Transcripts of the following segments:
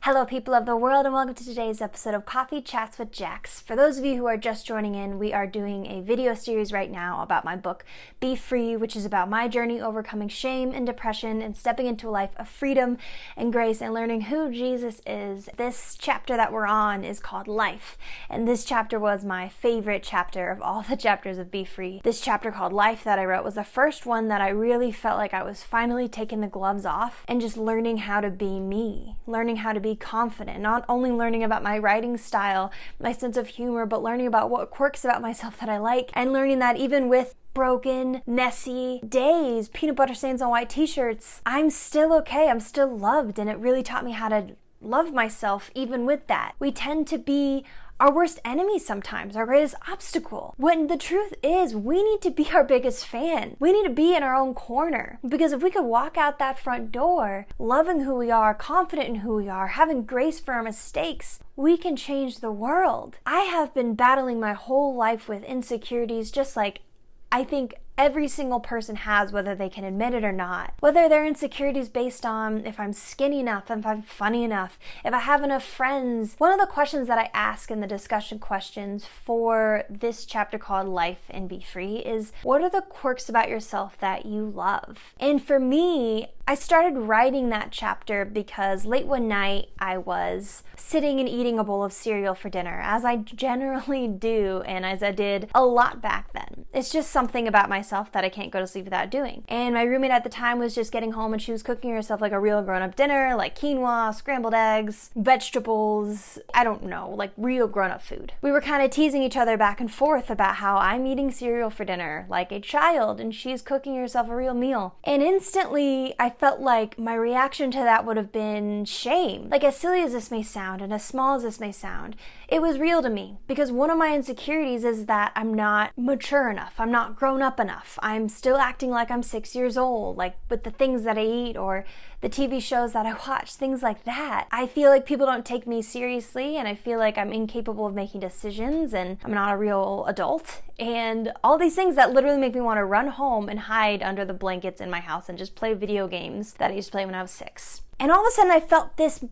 Hello people of the world and welcome to today's episode of Coffee Chats with Jax. For those of you who are just joining in, we are doing a video series right now about my book, Be Free, which is about my journey overcoming shame and depression and stepping into a life of freedom and grace and learning who Jesus is. This chapter that we're on is called Life, and this chapter was my favorite chapter of all the chapters of Be Free. This chapter called Life that I wrote was the first one that I really felt like I was finally taking the gloves off and just learning how to be me, learning how to be confident, not only learning about my writing style, my sense of humor, but learning about what quirks about myself that I like, and learning that even with broken, messy days, peanut butter stains on white t-shirts, I'm still okay, I'm still loved, and it really taught me how to love myself even with that. We tend to be our worst enemy sometimes, our greatest obstacle. When the truth is, we need to be our biggest fan. We need to be in our own corner. Because if we could walk out that front door, loving who we are, confident in who we are, having grace for our mistakes, we can change the world. I have been battling my whole life with insecurities, just like I think every single person has, whether they can admit it or not. Whether their insecurities based on if I'm skinny enough, if I'm funny enough, if I have enough friends. One of the questions that I ask in the discussion questions for this chapter called Life and Be Free is, what are the quirks about yourself that you love? And for me, I started writing that chapter because late one night I was sitting and eating a bowl of cereal for dinner, as I generally do, and as I did a lot back then. It's just something about myself that I can't go to sleep without doing. And my roommate at the time was just getting home and she was cooking herself like a real grown-up dinner, like quinoa, scrambled eggs, vegetables, I don't know, like real grown-up food. We were kind of teasing each other back and forth about how I'm eating cereal for dinner like a child and she's cooking herself a real meal. And instantly I felt like my reaction to that would have been shame. Like, as silly as this may sound and as small as this may sound, it was real to me because one of my insecurities is that I'm not mature enough. I'm not grown up enough. I'm still acting like I'm 6 years old, like with the things that I eat or the TV shows that I watch, things like that. I feel like people don't take me seriously and I feel like I'm incapable of making decisions and I'm not a real adult. And all these things that literally make me want to run home and hide under the blankets in my house and just play video games that I used to play when I was 6. And all of a sudden I felt this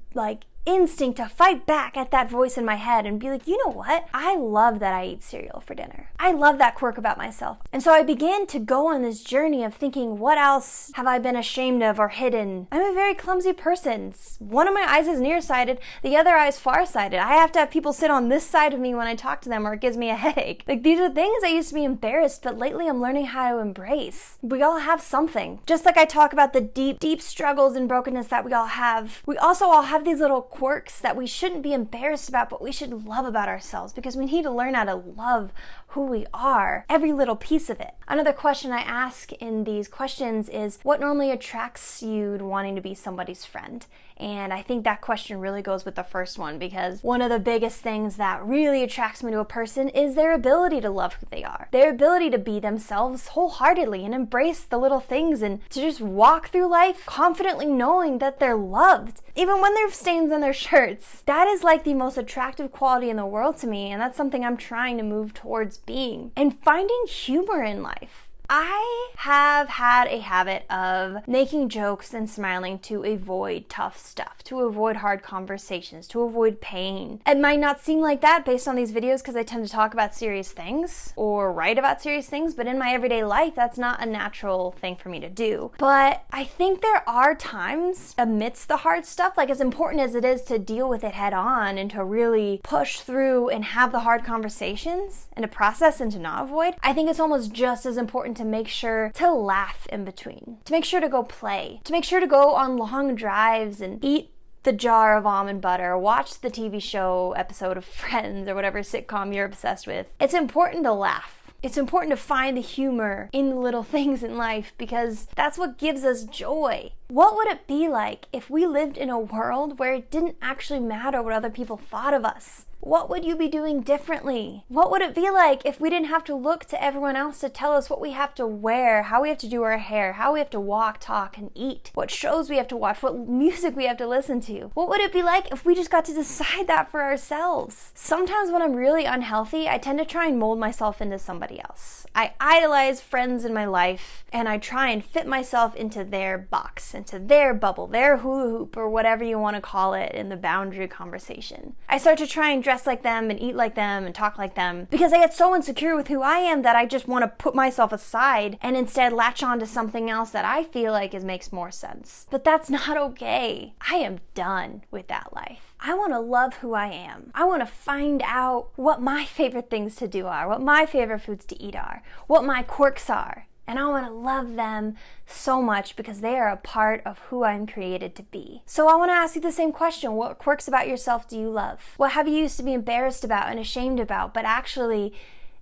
instinct to fight back at that voice in my head and be like, you know what? I love that I eat cereal for dinner. I love that quirk about myself. And so I began to go on this journey of thinking, what else have I been ashamed of or hidden? I'm a very clumsy person. One of my eyes is nearsighted, the other eye is farsighted. I have to have people sit on this side of me when I talk to them or it gives me a headache. Like, these are things I used to be embarrassed, but lately I'm learning how to embrace. We all have something. Just like I talk about the deep struggles and brokenness that we all have, we also all have these little quirks that we shouldn't be embarrassed about, but we should love about ourselves because we need to learn how to love who we are, every little piece of it. Another question I ask in these questions is, what normally attracts you to wanting to be somebody's friend? And I think that question really goes with the first one because one of the biggest things that really attracts me to a person is their ability to love who they are, their ability to be themselves wholeheartedly and embrace the little things and to just walk through life confidently knowing that they're loved, even when there are stains on their shirts. That is like the most attractive quality in the world to me, and that's something I'm trying to move towards being. And finding humor in life. I have had a habit of making jokes and smiling to avoid tough stuff, to avoid hard conversations, to avoid pain. It might not seem like that based on these videos because I tend to talk about serious things or write about serious things, but in my everyday life, that's not a natural thing for me to do. But I think there are times amidst the hard stuff, like as important as it is to deal with it head on and to really push through and have the hard conversations and to process and to not avoid, I think it's almost just as important to make sure to laugh in between, to make sure to go play, to make sure to go on long drives and eat the jar of almond butter, watch the TV show episode of Friends or whatever sitcom you're obsessed with. It's important to laugh. It's important to find the humor in the little things in life because that's what gives us joy. What would it be like if we lived in a world where it didn't actually matter what other people thought of us? what would you be doing differently? What would it be like if we didn't have to look to everyone else to tell us what we have to wear, how we have to do our hair, how we have to walk, talk, and eat, what shows we have to watch, what music we have to listen to? What would it be like if we just got to decide that for ourselves? Sometimes when I'm really unhealthy, I tend to try and mold myself into somebody else. I idolize friends in my life, and I try and fit myself into their box, into their bubble, their hula hoop, or whatever you want to call it in the boundary conversation. I start to try and dress like them and eat like them and talk like them because I get so insecure with who I am that I just want to put myself aside and instead latch on to something else that I feel like makes more sense. But that's not okay. I am done with that life. I want to love who I am. I want to find out what my favorite things to do are, what my favorite foods to eat are, what my quirks are. And I want to love them so much because they are a part of who I'm created to be. So I want to ask you the same question. What quirks about yourself do you love? What have you used to be embarrassed about and ashamed about, but actually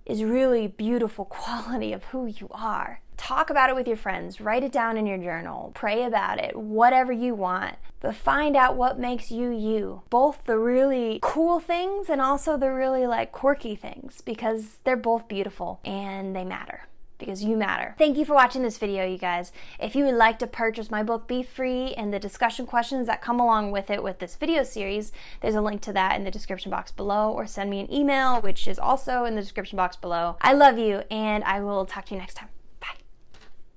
is really beautiful quality of who you are? Talk about it with your friends. Write it down in your journal. Pray about it. Whatever you want. But find out what makes you you. Both the really cool things and also the really quirky things, because they're both beautiful and they matter. Because you matter. Thank you for watching this video, you guys. If you would like to purchase my book, Be Free, and the discussion questions that come along with it with this video series, there's a link to that in the description box below, or send me an email, which is also in the description box below. I love you, and I will talk to you next time.